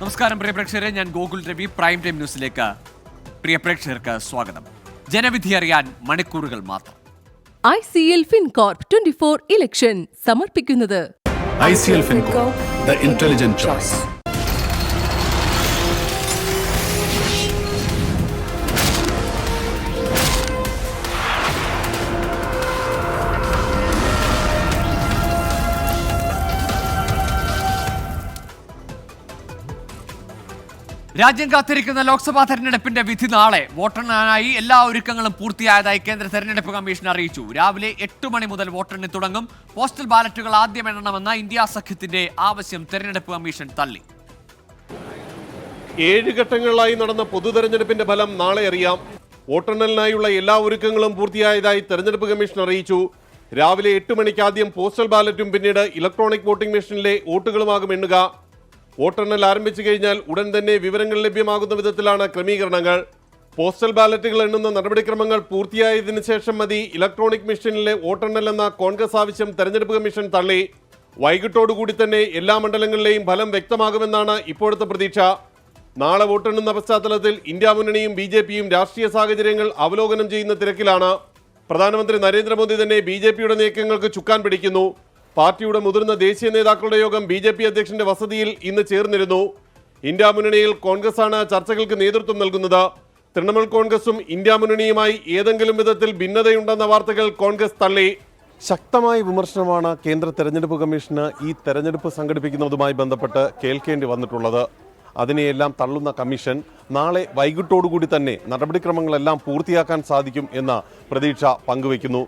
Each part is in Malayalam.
നമസ്കാരം പ്രിയ പ്രേക്ഷകരെ, ഞാൻ ഗോകുൽ രവി. പ്രൈം ടൈം ന്യൂസിലേക്ക് പ്രിയ പ്രേക്ഷകർക്ക് സ്വാഗതം. ജനവിധി അറിയാൻ മണിക്കൂറുകൾ മാത്രം. ICL FinCorp 24 ഇലക്ഷൻ സമർപ്പിക്കുന്നത് ICL FinCorp, the intelligent choice. രാജ്യം കാത്തിരിക്കുന്ന ലോക്സഭാ തെരഞ്ഞെടുപ്പിന്റെ വിധി നാളെ. വോട്ടെണ്ണാനായി എല്ലാ ഒരുക്കങ്ങളും പൂർത്തിയായതായി കേന്ദ്ര തെരഞ്ഞെടുപ്പ് കമ്മീഷൻ അറിയിച്ചു. രാവിലെ 8 മണി മുതൽ വോട്ടെണ്ണി തുടങ്ങും. പോസ്റ്റൽ ബാലറ്റുകൾ ആദ്യം എണ്ണണമെന്ന ഇന്ത്യ സഖ്യത്തിന്റെ ആവശ്യം തെരഞ്ഞെടുപ്പ് കമ്മീഷൻ തള്ളി. 7 ഘട്ടങ്ങളിലായി നടന്ന പൊതു തെരഞ്ഞെടുപ്പിന്റെ ഫലം നാളെ അറിയാം. വോട്ടെണ്ണലിനായുള്ള എല്ലാ ഒരുക്കങ്ങളും പൂർത്തിയായതായി തെരഞ്ഞെടുപ്പ് കമ്മീഷൻ അറിയിച്ചു. രാവിലെ 8 മണിക്ക് ആദ്യം പോസ്റ്റൽ ബാലറ്റും പിന്നീട് ഇലക്ട്രോണിക് വോട്ടിംഗ് മെഷീനിലെ വോട്ടുകളുമാകും എണ്ണുക. വോട്ടെണ്ണൽ ആരംഭിച്ചു കഴിഞ്ഞാൽ ഉടൻ തന്നെ വിവരങ്ങൾ ലഭ്യമാകുന്ന വിധത്തിലാണ് ക്രമീകരണങ്ങൾ. പോസ്റ്റൽ ബാലറ്റുകൾ എണ്ണുന്ന നടപടിക്രമങ്ങൾ പൂർത്തിയായതിനു ശേഷം മതി ഇലക്ട്രോണിക് മെഷീനിലെ വോട്ടെണ്ണൽ എന്ന കോൺഗ്രസ് ആവശ്യം തെരഞ്ഞെടുപ്പ് കമ്മീഷൻ തള്ളി. വൈകിട്ടോടുകൂടി തന്നെ എല്ലാ മണ്ഡലങ്ങളിലെയും ഫലം വ്യക്തമാകുമെന്നാണ് ഇപ്പോഴത്തെ പ്രതീക്ഷ. നാളെ വോട്ടെണ്ണുന്ന പശ്ചാത്തലത്തിൽ ഇന്ത്യ മുന്നണിയും BJPയും രാഷ്ട്രീയ സാഹചര്യങ്ങൾ അവലോകനം ചെയ്യുന്ന തിരക്കിലാണ്. പ്രധാനമന്ത്രി നരേന്ദ്രമോദി തന്നെ BJPയുടെ നീക്കങ്ങൾക്ക് ചുക്കാൻ പിടിക്കുന്നു. പാർട്ടിയുടെ മുതിർന്ന ദേശീയ നേതാക്കളുടെ യോഗം BJP അധ്യക്ഷന്റെ വസതിയിൽ ഇന്ന് ചേർന്നിരുന്നു. ഇന്ത്യ മുന്നണിയിൽ കോൺഗ്രസാണ് ചർച്ചകൾക്ക് നേതൃത്വം നൽകുന്നത്. തൃണമൂൽ കോൺഗ്രസും ഇന്ത്യ മുന്നണിയുമായി ഏതെങ്കിലും വിധത്തിൽ ഭിന്നതയുണ്ടെന്ന വാർത്തകൾ കോൺഗ്രസ് തള്ളി. ശക്തമായ വിമർശനമാണ് കേന്ദ്ര തെരഞ്ഞെടുപ്പ് കമ്മീഷന് ഈ തെരഞ്ഞെടുപ്പ് സംഘടിപ്പിക്കുന്നതുമായി ബന്ധപ്പെട്ട് കേൾക്കേണ്ടി വന്നിട്ടുള്ളത്. അതിനെയെല്ലാം തള്ളുന്ന കമ്മീഷൻ നാളെ വൈകിട്ടോടുകൂടി തന്നെ നടപടിക്രമങ്ങളെല്ലാം പൂർത്തിയാക്കാൻ സാധിക്കും എന്ന പ്രതീക്ഷ പങ്കുവയ്ക്കുന്നു.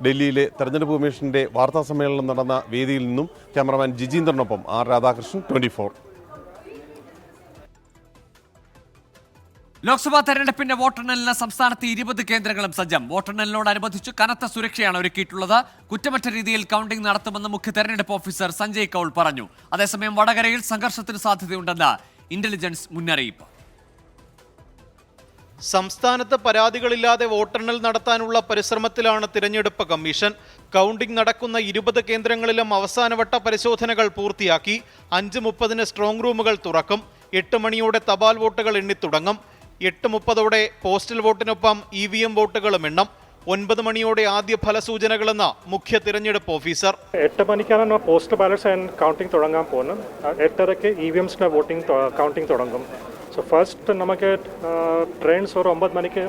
ഡൽഹിയിലെ തെരഞ്ഞെടുപ്പ് കമ്മീഷന്റെ വാർത്താ സമ്മേളനം നടന്ന വേദിയിൽ നിന്നും ക്യാമറമാൻ ജിജീന്ദ്രനൊപ്പം R. രാധാകൃഷ്ണൻ, 24. ലോക്സഭാ തെരഞ്ഞെടുപ്പിന്റെ വോട്ടെണ്ണലിന് സംസ്ഥാനത്ത് 20 കേന്ദ്രങ്ങളും സജ്ജം. വോട്ടെണ്ണലിനോടനുബന്ധിച്ച് കനത്ത സുരക്ഷയാണ് ഒരുക്കിയിട്ടുള്ളത്. കുറ്റമറ്റ രീതിയിൽ കൗണ്ടിംഗ് നടത്തുമെന്ന് മുഖ്യ തെരഞ്ഞെടുപ്പ് ഓഫീസർ സഞ്ജയ് കൗൾ പറഞ്ഞു. അതേസമയം വടകരയിൽ സംഘർഷത്തിന് സാധ്യതയുണ്ടെന്ന് ഇന്റലിജൻസ് മുന്നറിയിപ്പ്. സംസ്ഥാനത്ത് പരാതികളില്ലാതെ വോട്ടെണ്ണൽ നടത്താനുള്ള പരിശ്രമത്തിലാണ് തിരഞ്ഞെടുപ്പ് കമ്മീഷൻ. കൗണ്ടിംഗ് നടക്കുന്ന 20 കേന്ദ്രങ്ങളിലും അവസാനവട്ട പരിശോധനകൾ പൂർത്തിയാക്കി. 5:30 സ്ട്രോങ് റൂമുകൾ തുറക്കും. 8 മണിയോടെ തപാൽ വോട്ടുകൾ എണ്ണിത്തുടങ്ങും. 8:30 പോസ്റ്റൽ വോട്ടിനൊപ്പം EVM വോട്ടുകളും എണ്ണം. 9 മണിയോടെ ആദ്യ ഫലസൂചനകളെന്ന് മുഖ്യ തിരഞ്ഞെടുപ്പ് ഓഫീസർ. 8 മണിക്കാണ് പോസ്റ്റൽ ബാലറ്റ്സ് ആൻഡ് കൗണ്ടിംഗ് തുടങ്ങാൻ പോകുന്നത്. 8:30 EVMസിന്റെ വോട്ടിംഗ് കൗണ്ടിംഗ് തുടങ്ങും. സോ ഫസ്റ്റ് നമുക്ക് ട്രെയിൻസ് ഒരു 9 മണിക്ക്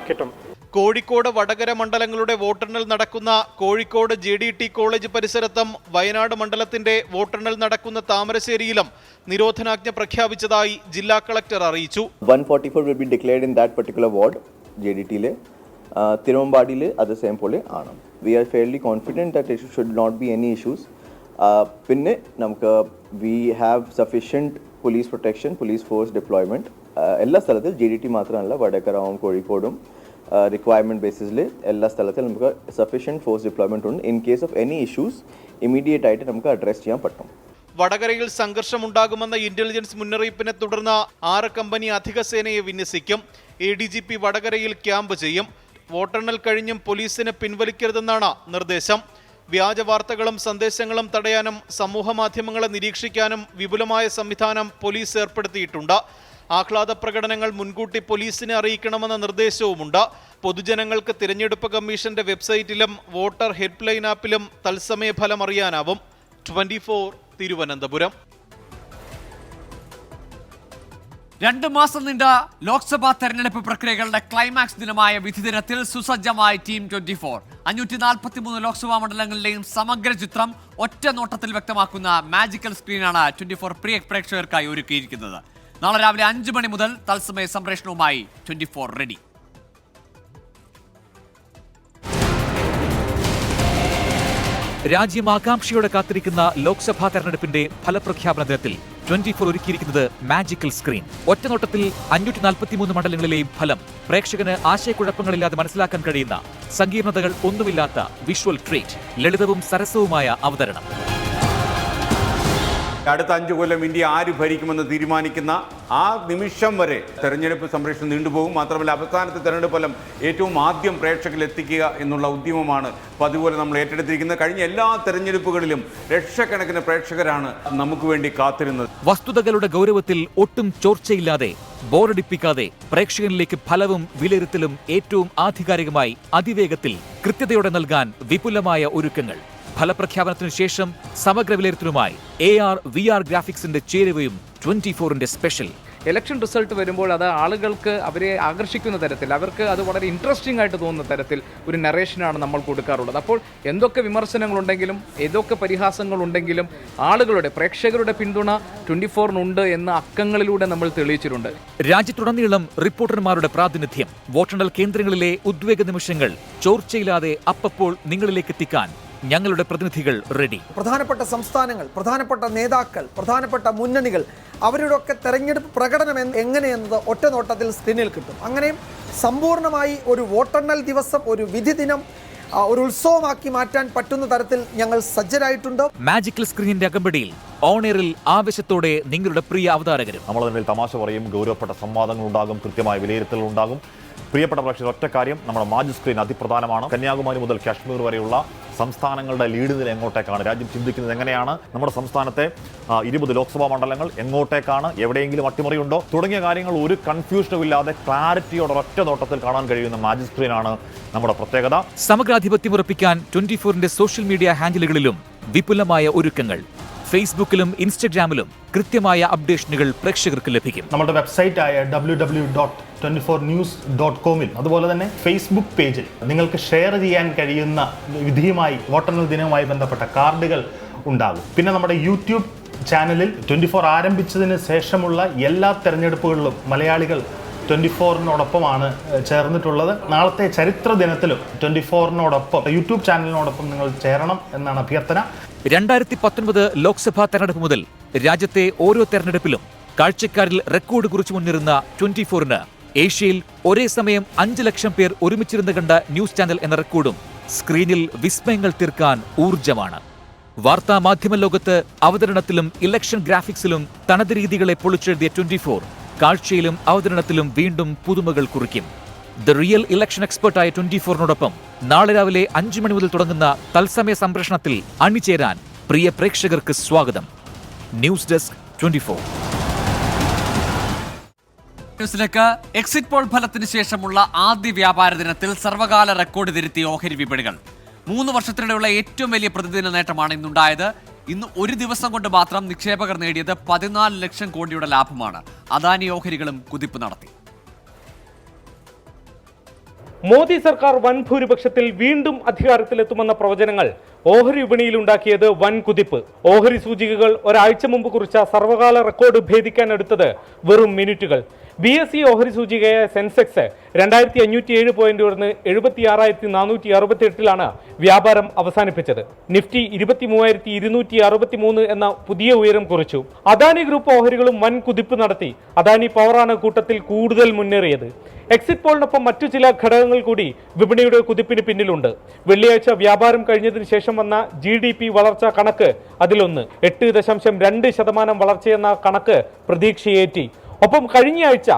കിട്ടും. കോഴിക്കോട് വടകര മണ്ഡലങ്ങളുടെ വോട്ടെണ്ണൽ നടക്കുന്ന കോഴിക്കോട് JDT കോളേജ് പരിസരത്തും വയനാട് മണ്ഡലത്തിന്റെ വോട്ടെണ്ണൽ നടക്കുന്ന താമരശ്ശേരിയിലും നിരോധനാജ്ഞ പ്രഖ്യാപിച്ചതായി ജില്ലാ കളക്ടർ അറിയിച്ചു. 144 will be declared in that particular ward, JDT-ലെ. തിരുവമ്പാടിയിൽ അത് സെയിം പോലെ ആണ്. We are fairly confident that it should not be any issues. പിന്നെ നമുക്ക് we have sufficient police protection, police force deployment എല്ലാ സ്ഥലത്തും. JDT മാത്രമല്ല, വടകരവും കോഴിക്കോടും റിക്വയർമെൻറ്റ് ബേസിസിൽ എല്ലാ സ്ഥലത്തിലും നമുക്ക് സഫിഷ്യൻറ്റ് ഫോഴ്സ് ഡിപ്ലോയ്മെൻറ്റ് ഉണ്ട്. In case of any issues immediate ആയിട്ട് നമുക്ക് അഡ്രസ് ചെയ്യാൻ പറ്റും. വടകരയിൽ സംഘർഷമുണ്ടാകുമെന്ന ഇന്റലിജൻസ് മുന്നറിയിപ്പിനെ തുടർന്ന് 6 കമ്പനി അധിക സേനയെ വിന്യസിക്കും. ADGP വടകരയിൽ ക്യാമ്പ് ചെയ്യും. വോട്ടെണ്ണൽ കഴിഞ്ഞും പോലീസിനെ പിൻവലിക്കരുതെന്നാണ് നിർദ്ദേശം. വ്യാജ വാർത്തകളും സന്ദേശങ്ങളും തടയാനും സമൂഹ മാധ്യമങ്ങളെ നിരീക്ഷിക്കാനും വിപുലമായ സംവിധാനം പോലീസ് ഏർപ്പെടുത്തിയിട്ടുണ്ട്. ആഹ്ലാദ പ്രകടനങ്ങൾ മുൻകൂട്ടി പോലീസിനെ അറിയിക്കണമെന്ന നിർദ്ദേശവുമുണ്ട്. പൊതുജനങ്ങൾക്ക് തിരഞ്ഞെടുപ്പ് കമ്മീഷന്റെ വെബ്സൈറ്റിലും വോട്ടർ ഹെൽപ്പ് ലൈൻ ആപ്പിലും തത്സമയ ഫലം അറിയാനാവും. 24 തിരുവനന്തപുരം. 2 മാസം നീണ്ട ലോക്സഭാ തെരഞ്ഞെടുപ്പ് പ്രക്രിയകളുടെ ക്ലൈമാക്സ് ദിനമായ വിധി ദിനത്തിൽ സുസജ്ജമായി ടീം 24. 543 ലോക്സഭാ മണ്ഡലങ്ങളിലെയും സമഗ്ര ചിത്രം ഒറ്റ നോട്ടത്തിൽ വ്യക്തമാക്കുന്ന മാജിക്കൽ സ്ക്രീനാണ് 24 പ്രിയ പ്രേക്ഷകർക്കായി ഒരുക്കിയിരിക്കുന്നത്. നാളെ രാവിലെ 5 മണി മുതൽ തത്സമയ സംപ്രേഷണവുമായി 24 റെഡി. രാജ്യം ആകാംക്ഷയോടെ കാത്തിരിക്കുന്ന ലോക്സഭാ തെരഞ്ഞെടുപ്പിന്റെ ഫലപ്രഖ്യാപന ദിനത്തിൽ 24 ഒരുക്കിയിരിക്കുന്നത് മാജിക്കൽ സ്ക്രീൻ. ഒറ്റനോട്ടത്തിൽ 543 മണ്ഡലങ്ങളിലെയും ഫലം പ്രേക്ഷകന് ആശയക്കുഴപ്പങ്ങളില്ലാതെ മനസ്സിലാക്കാൻ കഴിയുന്ന, സങ്കീർണതകൾ ഒന്നുമില്ലാത്ത വിഷ്വൽ ട്രീറ്റ്, ലളിതവും സരസവുമായ അവതരണം. അടുത്ത 5 കൊല്ലം ഇന്ത്യ ആര് ഭരിക്കുമെന്ന് തീരുമാനിക്കുന്ന ആ നിമിഷം വരെ തെരഞ്ഞെടുപ്പ് സംരക്ഷണം നീണ്ടുപോകും. മാത്രമല്ല അവസാനത്തെ തെരഞ്ഞെടുപ്പ് ഫലം ഏറ്റവും ആദ്യം പ്രേക്ഷകരിൽ എത്തിക്കുക എന്നുള്ള ഉദ്യമമാണ് പതിപോലെ നമ്മൾ ഏറ്റെടുത്തിരിക്കുന്നത്. കഴിഞ്ഞ എല്ലാ തെരഞ്ഞെടുപ്പുകളിലും ലക്ഷക്കണക്കിന് പ്രേക്ഷകരാണ് നമുക്ക് വേണ്ടി കാത്തിരുന്നത്. വസ്തുതകളുടെ ഗൗരവത്തിൽ ഒട്ടും ചോർച്ചയില്ലാതെ, ബോറടിപ്പിക്കാതെ പ്രേക്ഷകനിലേക്ക് ഫലവും വിലയിരുത്തലും ഏറ്റവും ആധികാരികമായി അതിവേഗത്തിൽ കൃത്യതയോടെ നൽകാൻ വിപുലമായ ഒരുക്കങ്ങൾ. ഫലപ്രഖ്യാപനത്തിനു ശേഷം സമഗ്ര വിലയിരുത്തലുമായി AR VR ഗ്രാഫിക്സിന്റെ ചേരുവയും 24ന്റെ സ്പെഷ്യൽ. ഇലക്ഷൻ റിസൾട്ട് വരുമ്പോൾ അത് ആളുകൾക്ക് അവരെ ആകർഷിക്കുന്ന തരത്തിൽ, അവർക്ക് അത് വളരെ ഇൻട്രസ്റ്റിംഗ് ആയിട്ട് തോന്നുന്ന തരത്തിൽ ഒരു നറേഷനാണ് നമ്മൾ കൊടുക്കാറുള്ളത്. അപ്പോൾ എന്തൊക്കെ വിമർശനങ്ങളുണ്ടെങ്കിലും ഏതൊക്കെ പരിഹാസങ്ങളുണ്ടെങ്കിലും ആളുകളുടെ, പ്രേക്ഷകരുടെ പിന്തുണ 24-നുണ്ട് എന്ന അക്കങ്ങളിലൂടെ നമ്മൾ തെളിയിച്ചിട്ടുണ്ട്. രാജ്യത്തുടനീളം റിപ്പോർട്ടർമാരുടെ പ്രാതിനിധ്യം, വോട്ടെണ്ണൽ കേന്ദ്രങ്ങളിലെ ഉദ്വേഗ നിമിഷങ്ങൾ ചോർച്ചയില്ലാതെ അപ്പപ്പോൾ നിങ്ങളിലേക്ക് എത്തിക്കാൻ ഞങ്ങളുടെ പ്രതിനിധികൾ റെഡി. പ്രധാനപ്പെട്ട സംസ്ഥാനങ്ങൾ, പ്രധാനപ്പെട്ട നേതാക്കൾ, പ്രധാനപ്പെട്ട മുന്നണികൾ, അവരുടെയൊക്കെ തെരഞ്ഞെടുപ്പ് പ്രകടനം എങ്ങനെയെന്നത് ഒറ്റ നോട്ടത്തിൽ സ്ക്രീനിൽ കിട്ടും. അങ്ങനെയും സമ്പൂർണ്ണമായി ഒരു വോട്ടെണ്ണൽ ദിവസം, ഒരു വിധി ദിനം ഒരു ഉത്സവമാക്കി മാറ്റാൻ പറ്റുന്ന തരത്തിൽ ഞങ്ങൾ സജ്ജരായിട്ടുണ്ട്. മാജിക്കൽ സ്ക്രീനിന്റെ അകമ്പടിയിൽ ഓണെയറിൽ ആവേശത്തോടെ നിങ്ങളുടെ പ്രിയ അവതാരകരും. നമ്മൾ അതിൽ തമാശ പറയും, ഗൗരവപ്പെട്ട സംവാദങ്ങൾ ഉണ്ടാകും, കൃത്യമായ വിലയിരുത്തൽ ഉണ്ടാകും. പ്രിയപ്പെട്ട പ്രേക്ഷകർ, ഒറ്റ കാര്യം, നമ്മുടെ മാജിക് സ്ക്രീൻ അതിപ്രധാനമാണ്. കന്യാകുമാരി മുതൽ കാശ്മീർ വരെയുള്ള സംസ്ഥാനങ്ങളുടെ ലീഡ് നില എങ്ങോട്ടേക്കാണ്, രാജ്യം ചിന്തിക്കുന്നത് എങ്ങനെയാണ്, നമ്മുടെ സംസ്ഥാനത്തെ 20 ലോക്സഭാ മണ്ഡലങ്ങൾ എങ്ങോട്ടേക്കാണ്, എവിടെയെങ്കിലും അട്ടിമറിയുണ്ടോ തുടങ്ങിയ കാര്യങ്ങൾ ഒരു കൺഫ്യൂഷനും ഇല്ലാതെ ക്ലാരിറ്റിയോടെ ഒറ്റ നോട്ടത്തിൽ കാണാൻ കഴിയുന്ന മാജിക് സ്ക്രീനാണ് നമ്മുടെ പ്രത്യേകത. സമഗ്രാധിപത്യം ഉറപ്പിക്കാൻ 24ന്റെ സോഷ്യൽ മീഡിയ ഹാൻഡിലുകളിലും വിപുലമായ ഒരുക്കങ്ങൾ. ഫേസ്ബുക്കിലും ഇൻസ്റ്റഗ്രാമിലും കൃത്യമായ അപ്ഡേഷനുകൾ പ്രേക്ഷകർക്ക് ലഭിക്കും. നമ്മുടെ വെബ്സൈറ്റായ www.24news.com-ൽ അതുപോലെ തന്നെ ഫേസ്ബുക്ക് പേജിൽ നിങ്ങൾക്ക് ഷെയർ ചെയ്യാൻ കഴിയുന്ന വിധിയുമായി, വോട്ടെണ്ണൽ ദിനവുമായി ബന്ധപ്പെട്ട കാർഡുകൾ ഉണ്ടാകും. പിന്നെ നമ്മുടെ യൂട്യൂബ് ചാനലിൽ 24 ആരംഭിച്ചതിന് ശേഷമുള്ള എല്ലാ തെരഞ്ഞെടുപ്പുകളിലും മലയാളികൾ 24-നോടൊപ്പമാണ് ചേർന്നിട്ടുള്ളത്. നാളത്തെ ചരിത്ര ദിനത്തിലും 24-നോടൊപ്പം, യൂട്യൂബ് ചാനലിനോടൊപ്പം നിങ്ങൾ ചേരണം എന്നാണ് അഭ്യർത്ഥന. 2019 ലോക്സഭാ തെരഞ്ഞെടുപ്പ് മുതൽ രാജ്യത്തെ ഓരോ തെരഞ്ഞെടുപ്പിലും കാഴ്ചക്കാരിൽ റെക്കോർഡ് കുറിച്ച് മുന്നേറുന്ന 24-ന് ഏഷ്യയിൽ ഒരേ സമയം 5 ലക്ഷം പേർ ഒരുമിച്ചിരുന്ന് കണ്ട ന്യൂസ് ചാനൽ എന്ന റെക്കോർഡും സ്ക്രീനിൽ വിസ്മയങ്ങൾ തീർക്കാൻ ഊർജ്ജമാണ്. വാർത്താ മാധ്യമ ലോകത്ത് അവതരണത്തിലും ഇലക്ഷൻ ഗ്രാഫിക്സിലും തനത് രീതികളെ പൊളിച്ചെഴുതിയ 24 കാഴ്ചയിലും അവതരണത്തിലും വീണ്ടും പുതുമകൾ കുറിക്കും. ദ റിയൽ ഇലക്ഷൻ എക്സ്പെർട്ടായ 24-നോടൊപ്പം നാളെ രാവിലെ 5 മണി മുതൽ തുടങ്ങുന്ന തത്സമയ സംപ്രേഷണത്തിൽ അണിചേരാൻ പ്രിയ പ്രേക്ഷകർക്ക് സ്വാഗതം. News desk 24. ന്യൂസിലേക്ക്. എക്സിറ്റ് പോൾ ഫലത്തിന് ശേഷമുള്ള ആദ്യ വ്യാപാര ദിനത്തിൽ സർവകാല റെക്കോർഡ് തിരുത്തിയ ഓഹരി വിപണികൾ. 3 വർഷത്തിനിടെയുള്ള ഏറ്റവും വലിയ പ്രതിദിന നേട്ടമാണ് ഇന്നുണ്ടായത്. ഇന്ന് ഒരു ദിവസം കൊണ്ട് മാത്രം നിക്ഷേപകർ നേടിയത് 14 ലക്ഷം കോടിയുടെ ലാഭമാണ്. അദാനി ഓഹരികളും കുതിപ്പ് നടത്തി. മോദി സർക്കാർ വൻ ഭൂരിപക്ഷത്തിൽ വീണ്ടും അധികാരത്തിലെത്തുമെന്ന പ്രവചനങ്ങൾ ഓഹരി വിപണിയിൽ ഉണ്ടാക്കിയത് വൻ കുതിപ്പ്. ഓഹരി സൂചികകൾ ഒരാഴ്ച മുമ്പ് കുറിച്ച സർവകാല റെക്കോർഡ് ഭേദിക്കാൻ എടുത്തത് വെറും മിനിറ്റുകൾ. BSE ഓഹരി സൂചികയായ സെൻസെക്സ് 2507 പോയിന്റ് ഉയർന്ന് 76,468 വ്യാപാരം അവസാനിപ്പിച്ചത്. നിഫ്റ്റി 23,263 എന്ന പുതിയ ഉയരം കുറിച്ചു. അദാനി ഗ്രൂപ്പ് ഓഹരികളും വൻ കുതിപ്പ് നടത്തി. അദാനി പവറാണ് കൂട്ടത്തിൽ കൂടുതൽ മുന്നേറിയത്. എക്സിറ്റ് പോളിനൊപ്പം മറ്റു ചില ഘടകങ്ങൾ കൂടി വിപണിയുടെ കുതിപ്പിന് പിന്നിലുണ്ട്. വെള്ളിയാഴ്ച വ്യാപാരം കഴിഞ്ഞതിന് ശേഷം വന്ന GDP വളർച്ചാ കണക്ക് അതിലൊന്ന്. 8.2% വളർച്ചയെന്ന കണക്ക് പ്രതീക്ഷയേറ്റി. ഒപ്പം കഴിഞ്ഞയാഴ്ച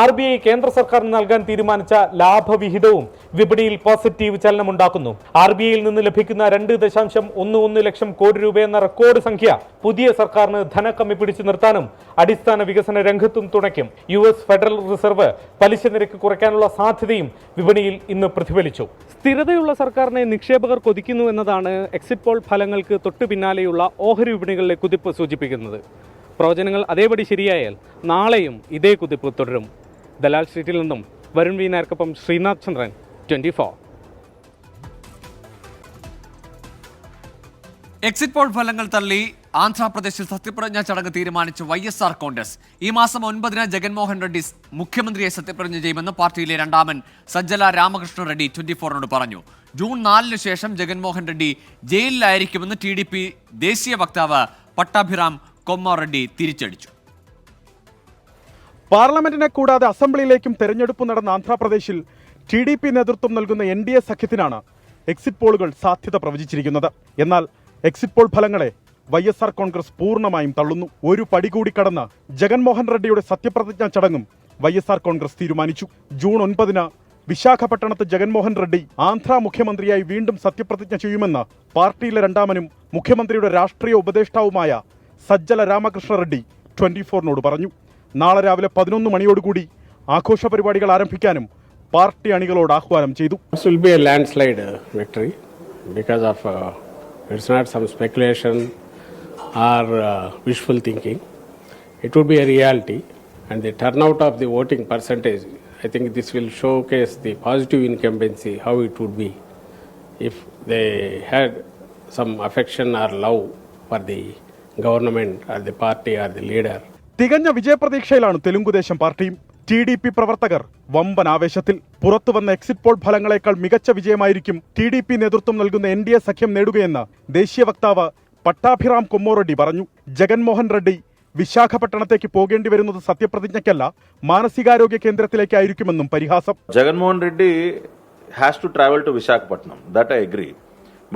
RBI കേന്ദ്ര സർക്കാരിന് നൽകാൻ തീരുമാനിച്ച ലാഭവിഹിതവും വിപണിയിൽ പോസിറ്റീവ് ചലനമുണ്ടാക്കുന്നു. RBIയിൽ നിന്ന് ലഭിക്കുന്ന 2.11 ലക്ഷം കോടി രൂപയെന്ന റെക്കോർഡ് സംഖ്യ പുതിയ സർക്കാരിന് ധനക്കമ്മി പിടിച്ചു നിർത്താനും അടിസ്ഥാന വികസന രംഗത്തും തുണയ്ക്കും. US ഫെഡറൽ റിസർവ് പലിശ നിരക്ക് കുറയ്ക്കാനുള്ള സാധ്യതയും വിപണിയിൽ ഇന്ന് പ്രതിഫലിച്ചു. സ്ഥിരതയുള്ള സർക്കാരിനെ നിക്ഷേപകർ കൊതിക്കുന്നു എന്നതാണ് എക്സിറ്റ് പോൾ ഫലങ്ങൾക്ക് തൊട്ടു പിന്നാലെയുള്ള ഓഹരി വിപണികളിലെ കുതിപ്പ് സൂചിപ്പിക്കുന്നത്. പ്രവചനങ്ങൾ അതേപടി ശരിയായാൽ നാളെയും ഇതേ കുതിപ്പ് തുടരും. ദലാൽ സ്ട്രീറ്റിൽ നിന്നും വരുൺ വി നായർക്കൊപ്പം ശ്രീനാഥ് ചന്ദ്രൻ, 24. എക്സിറ്റ് പോൾ ഫലങ്ങൾ തള്ളി ആന്ധ്രാപ്രദേശിൽ സത്യപ്രതിജ്ഞാ ചടങ്ങ് തീരുമാനിച്ച YSR കോൺഗ്രസ്. ഈ മാസം 9-ന് ജഗൻമോഹൻ റെഡ്ഡി മുഖ്യമന്ത്രിയെ സത്യപ്രതിജ്ഞ ചെയ്യുമെന്ന് പാർട്ടിയിലെ രണ്ടാമൻ സജ്ജല രാമകൃഷ്ണ റെഡ്ഡി 24-നോട് പറഞ്ഞു. ജൂൺ 4-ന് ശേഷം ജഗൻമോഹൻ റെഡ്ഡി ജയിലിലായിരിക്കുമെന്ന് TDP ദേശീയ വക്താവ് പട്ടാഭിറാം കൊമ്മ റെഡ്ഡി തിരിച്ചടിച്ചു. പാർലമെന്റിനെ കൂടാതെ അസംബ്ലിയിലേക്കും തെരഞ്ഞെടുപ്പ് നടന്ന ആന്ധ്രാപ്രദേശിൽ TDP നേതൃത്വം നൽകുന്ന NDA സഖ്യത്തിനാണ് എക്സിറ്റ് പോളുകൾ സാധ്യത പ്രവചിച്ചിരിക്കുന്നത്. എന്നാൽ എക്സിറ്റ് പോൾ ഫലങ്ങളെ YSR കോൺഗ്രസ് പൂർണ്ണമായും തള്ളുന്നു. ഒരു പടി കൂടി കടന്ന് ജഗൻമോഹൻ റെഡ്ഡിയുടെ സത്യപ്രതിജ്ഞാ ചടങ്ങും YSR കോൺഗ്രസ് തീരുമാനിച്ചു. ജൂൺ 9 വിശാഖപട്ടണത്ത് ജഗൻമോഹൻ റെഡ്ഡി ആന്ധ്ര മുഖ്യമന്ത്രിയായി വീണ്ടും സത്യപ്രതിജ്ഞ ചെയ്യുമെന്ന് പാർട്ടിയിലെ രണ്ടാമനും മുഖ്യമന്ത്രിയുടെ രാഷ്ട്രീയ ഉപദേഷ്ടാവുമായ സജ്ജല രാമകൃഷ്ണ റെഡ്ഡി 24നോട് പറഞ്ഞു. നാളെ രാവിലെ 11 മണിയോടുകൂടി ആഘോഷ പരിപാടികൾ ആരംഭിക്കാനും പാർട്ടി അണികളോട് ആഹ്വാനം ചെയ്തു. This will be a landslide victory because of it's not some speculation or wishful thinking. It would be a reality, and the turnout of the voting percentage, I think this will showcase the positive incumbency, how it would be if they had some affection or love for the government or the party or the leader. തികഞ്ഞ വിജയപ്രതീക്ഷയിലാണ് തെലുങ്കുദേശം പാർട്ടിയും. TDP പ്രവർത്തകർ വമ്പൻ ആവേശത്തിൽ. പുറത്തുവന്ന എക്സിറ്റ് പോൾ ഫലങ്ങളെക്കാൾ മികച്ച വിജയമായിരിക്കും TDP നേതൃത്വം നൽകുന്ന NDA സഖ്യം നേടുകയെന്ന് ദേശീയ വക്താവ് പട്ടാഭിറാം കൊമ്മോറെഡ്ഡി പറഞ്ഞു. ജഗൻമോഹൻ റെഡ്ഡി വിശാഖപട്ടണത്തേക്ക് പോകേണ്ടി വരുന്നത് സത്യപ്രതിജ്ഞയ്ക്കല്ല, മാനസികാരോഗ്യ കേന്ദ്രത്തിലേക്കായിരിക്കുമെന്നും പരിഹാസം. Jaganmohan Reddy has to travel to Visakhapatnam, that I agree.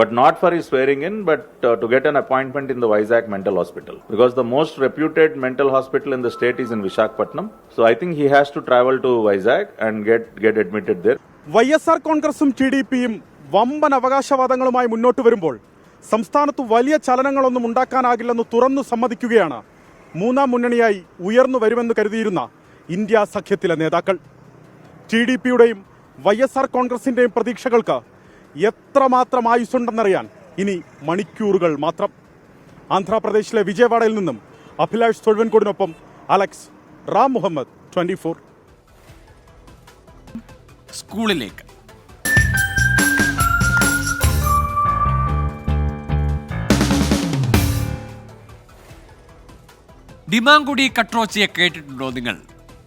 But not for his swearing in, but to get an appointment in the Vizag Mental Hospital. Because the most reputed mental hospital in the state is in Visakhapatnam. So I think he has to travel to Vizag and get admitted there. YSR കോൺഗ്രസും TDPയും വമ്പൻ അവകാശവാദങ്ങളുമായി മുന്നോട്ട് വരുമ്പോൾ സംസ്ഥാനത്ത് വലിയ ചലനങ്ങളൊന്നും ഉണ്ടാക്കാനാകില്ലെന്ന് തുറന്നു സമ്മതിക്കുകയാണ് മൂന്നാം മുന്നണിയായി ഉയർന്നു വരുമെന്ന് കരുതിയിരുന്ന ഇന്ത്യ സഖ്യത്തിലെ നേതാക്കൾ. TDPയുടെയും YSR കോൺഗ്രസിന്റെയും പ്രതീക്ഷകൾക്ക് എത്രമാത്രം ആയുസ്സുണ്ടെന്നറിയാൻ ഇനി മണിക്കൂറുകൾ മാത്രം. ആന്ധ്രാപ്രദേശിലെ വിജയവാഡയിൽ നിന്നും അഭിലാഷ് തൊഴുവൻകോടിനൊപ്പം അലക്സ് റാം മുഹമ്മദ്, 24. സ്കൂളിലേക്ക്. ഡിമാങ്കുടി കട്രോച്ചിയെ കേട്ടിട്ടുണ്ടോ നിങ്ങൾ?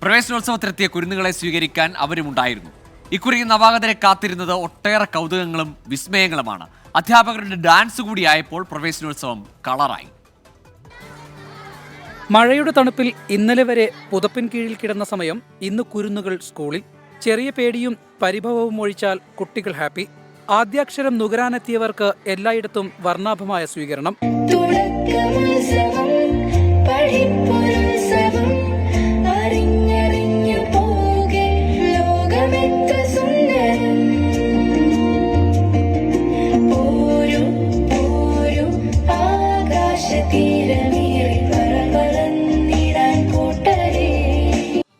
പ്രവേശനോത്സവത്തിലെത്തിയ കുരുന്നുകളെ സ്വീകരിക്കാൻ അവരുമുണ്ടായിരുന്നു. ഇക്കുറി നവാഗതരെ കാത്തിരുന്നത് ഒട്ടേറെ കൗതുകങ്ങളും വിസ്മയങ്ങളുമാണ്. അധ്യാപകരുടെ ഡാൻസ് കൂടിയായപ്പോൾ പ്രവേശനോത്സവം കളറായി. മഴയുടെ തണുപ്പിൽ ഇന്നലെ വരെ പുതപ്പിൻ കീഴിൽ കിടന്ന സമയം ഇന്ന് കുരുന്നുകൾ സ്കൂളിൽ. ചെറിയ പേടിയും പരിഭവവും ഒഴിച്ചാൽ കുട്ടികൾ ഹാപ്പി. ആദ്യാക്ഷരം നുകരാനെത്തിയവർക്ക് എല്ലായിടത്തും വർണ്ണാഭമായ സ്വീകരണം.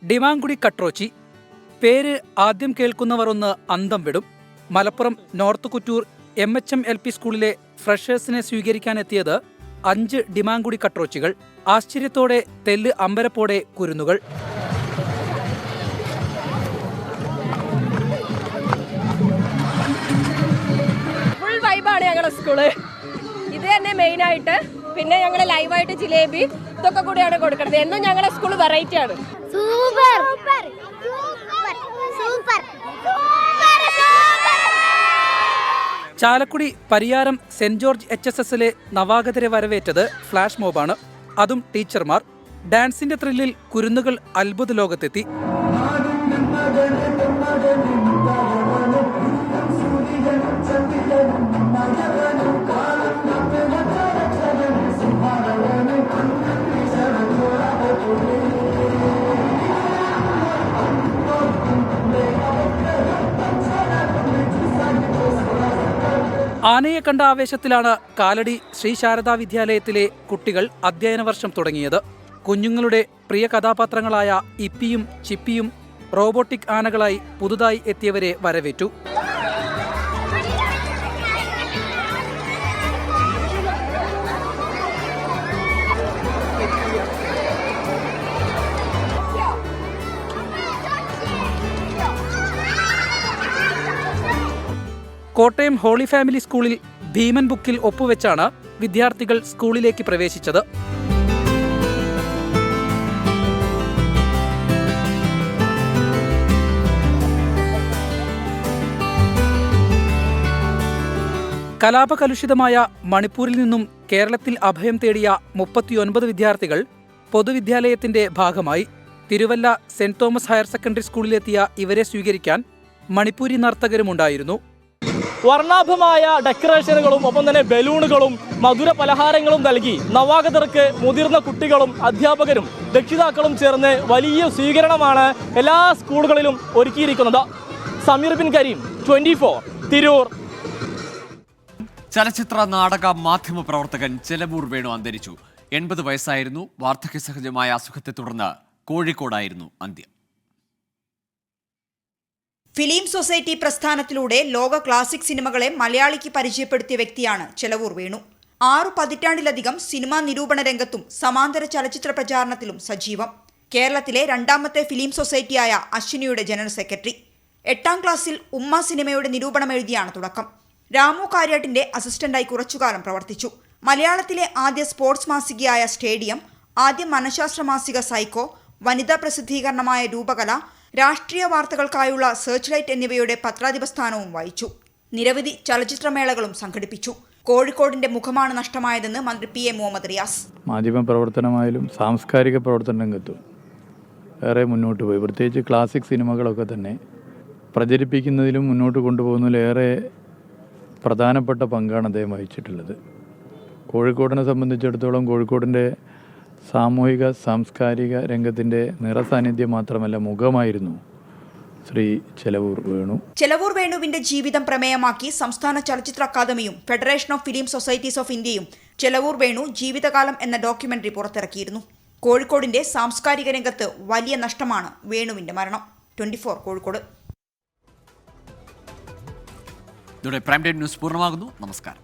ഡിമാങ്കുടി കട്രോച്ചി പേര് ആദ്യം കേൾക്കുന്നവർ ഒന്ന് അന്തം വിടും. Malappuram north Kuttur MHM LP സ്കൂളിലെ ഫ്രഷേഴ്സിനെ സ്വീകരിക്കാനെത്തിയത് 5 ഡിമാങ്കുടി കട്രോച്ചികൾ. ആശ്ചര്യത്തോടെ തെല്ല് അമ്പരപ്പോടെ കുരുന്നുകൾ. ഫുൾ വൈബാണ് ഞങ്ങളുടെ സ്കൂള്. ഇത് തന്നെ മെയിനായിട്ട്. പിന്നെ ഞങ്ങൾ ലൈവായിട്ട് ജിലേബി ഇതൊക്കെ കൂടിയാണ് കൊടുക്കുന്നത്. എന്നും ഞങ്ങളുടെ സ്കൂൾ വെറൈറ്റി ആണ്. Super super super. Chalakudy Pariyaram saint George HSSലെ നവാഗതരെ വരവേറ്റത് ഫ്ലാഷ് മോബാണ്. അതും ടീച്ചർമാർ. ഡാൻസിന്റെ ത്രില്ലിൽ കുരുന്നുകൾ അത്ഭുത ലോകത്തെത്തി. ആനയെ കണ്ട ആവേശത്തിലാണ് കാലടി ശ്രീ ശാരദാ വിദ്യാലയത്തിലെ കുട്ടികൾ അധ്യയന വർഷം തുടങ്ങിയത്. കുഞ്ഞുങ്ങളുടെ പ്രിയ കഥാപാത്രങ്ങളായ ഇപ്പിയും ചിപ്പിയും റോബോട്ടിക് ആനകളായി പുതുതായി എത്തിയവരെ വരവേറ്റു. കോട്ടയം ഹോളി ഫാമിലി സ്കൂളിൽ ഭീമൻ ബുക്കിൽ ഒപ്പുവെച്ചാണ് വിദ്യാർത്ഥികൾ സ്കൂളിലേക്ക് പ്രവേശിച്ചത്. കലാപകലുഷിതമായ മണിപ്പൂരിൽ നിന്നും കേരളത്തിൽ അഭയം തേടിയ 39 വിദ്യാർത്ഥികൾ പൊതുവിദ്യാലയത്തിന്റെ ഭാഗമായി. Thiruvalla saint Thomas higher secondary സ്കൂളിലെത്തിയ ഇവരെ സ്വീകരിക്കാൻ മണിപ്പൂരി നർത്തകരുമുണ്ടായിരുന്നു. വർണ്ണാഭമായ ഡെക്കറേഷനുകളും ഒപ്പം തന്നെ ബലൂണുകളും മധുര പലഹാരങ്ങളും നൽകി നവാഗതർക്ക് മുതിർന്ന കുട്ടികളും അധ്യാപകരും രക്ഷിതാക്കളും ചേർന്ന് വലിയ സ്വീകരണമാണ് എല്ലാ സ്കൂളുകളിലും ഒരുക്കിയിരിക്കുന്നത്. സമീർ ബിൻ കരീം, 24, തിരൂർ. ചലച്ചിത്ര നാടക മാധ്യമ പ്രവർത്തകൻ ചെലവൂർ വേണു അന്തരിച്ചു. 80 വയസ്സായിരുന്നു. വാർദ്ധക്യസഹജമായ അസുഖത്തെ തുടർന്ന് കോഴിക്കോടായിരുന്നു അന്ത്യം. ഫിലിം സൊസൈറ്റി പ്രസ്ഥാനത്തിലൂടെ ലോക ക്ലാസിക് സിനിമകളെ മലയാളിക്ക് പരിചയപ്പെടുത്തിയ വ്യക്തിയാണ് ചെലവൂർ വേണു. 6 പതിറ്റാണ്ടിലധികം സിനിമാ നിരൂപണ രംഗത്തും സമാന്തര ചലച്ചിത്ര പ്രചാരണത്തിലും സജീവം. കേരളത്തിലെ 2ാമത്തെ ഫിലിം സൊസൈറ്റിയായ അശ്വിനിയുടെ ജനറൽ സെക്രട്ടറി. 8ാം ക്ലാസ്സിൽ ഉമ്മ സിനിമയുടെ നിരൂപണം എഴുതിയാണ് തുടക്കം. രാമു കാര്യാട്ടിന്റെ അസിസ്റ്റന്റായി കുറച്ചുകാലം പ്രവർത്തിച്ചു. മലയാളത്തിലെ ആദ്യ സ്പോർട്സ് മാസികയായ സ്റ്റേഡിയം, ആദ്യ മനഃശാസ്ത്ര മാസിക സൈക്കോ, വനിതാ പ്രസിദ്ധീകരണമായ രൂപകല, രാഷ്ട്രീയ വാർത്തകൾക്കായുള്ള സെർച്ച് ലൈറ്റ് എന്നിവയുടെ പത്രാധിപ സ്ഥാനവും വഹിച്ചു. നിരവധി ചലച്ചിത്രമേളകളും സംഘടിപ്പിച്ചു. കോഴിക്കോടിന്റെ മുഖമാണ് നഷ്ടമായതെന്ന് മന്ത്രി PA മുഹമ്മദ് റിയാസ്. മാധ്യമ പ്രവർത്തനമായാലും സാംസ്കാരിക പ്രവർത്തന രംഗത്തും ഏറെ മുന്നോട്ട് പോയി. പ്രത്യേകിച്ച് ക്ലാസിക് സിനിമകളൊക്കെ തന്നെ പ്രചരിപ്പിക്കുന്നതിലും മുന്നോട്ട് കൊണ്ടുപോകുന്നതിലും ഏറെ പ്രധാനപ്പെട്ട പങ്കാണ് അദ്ദേഹം വഹിച്ചിട്ടുള്ളത്. കോഴിക്കോടിനെ സംബന്ധിച്ചിടത്തോളം കോഴിക്കോടിൻ്റെ സാമൂഹിക സാംസ്കാരിക രംഗത്തിൻ്റെ നിറസാന്നിധ്യം മാത്രമല്ല മുഖമായിരുന്നു ശ്രീ ചെലവൂർ വേണു. ചെലവൂർ വേണുവിന്റെ ജീവിതം പ്രമേയമാക്കി സംസ്ഥാന ചലച്ചിത്ര അക്കാദമിയും federation of film societies of ഇന്ത്യയും ചെലവൂർ വേണു ജീവിതകാലം എന്ന ഡോക്യുമെന്ററി പുറത്തിറക്കിയിരുന്നു. കോഴിക്കോടിന്റെ സാംസ്കാരിക രംഗത്ത് വലിയ നഷ്ടമാണ് വേണുവിന്റെ മരണം. 24 കോഴിക്കോട്. ഇതോടെ പ്രൈം ടൈം ന്യൂസ് പൂർണ്ണമാകുന്നു. നമസ്കാരം.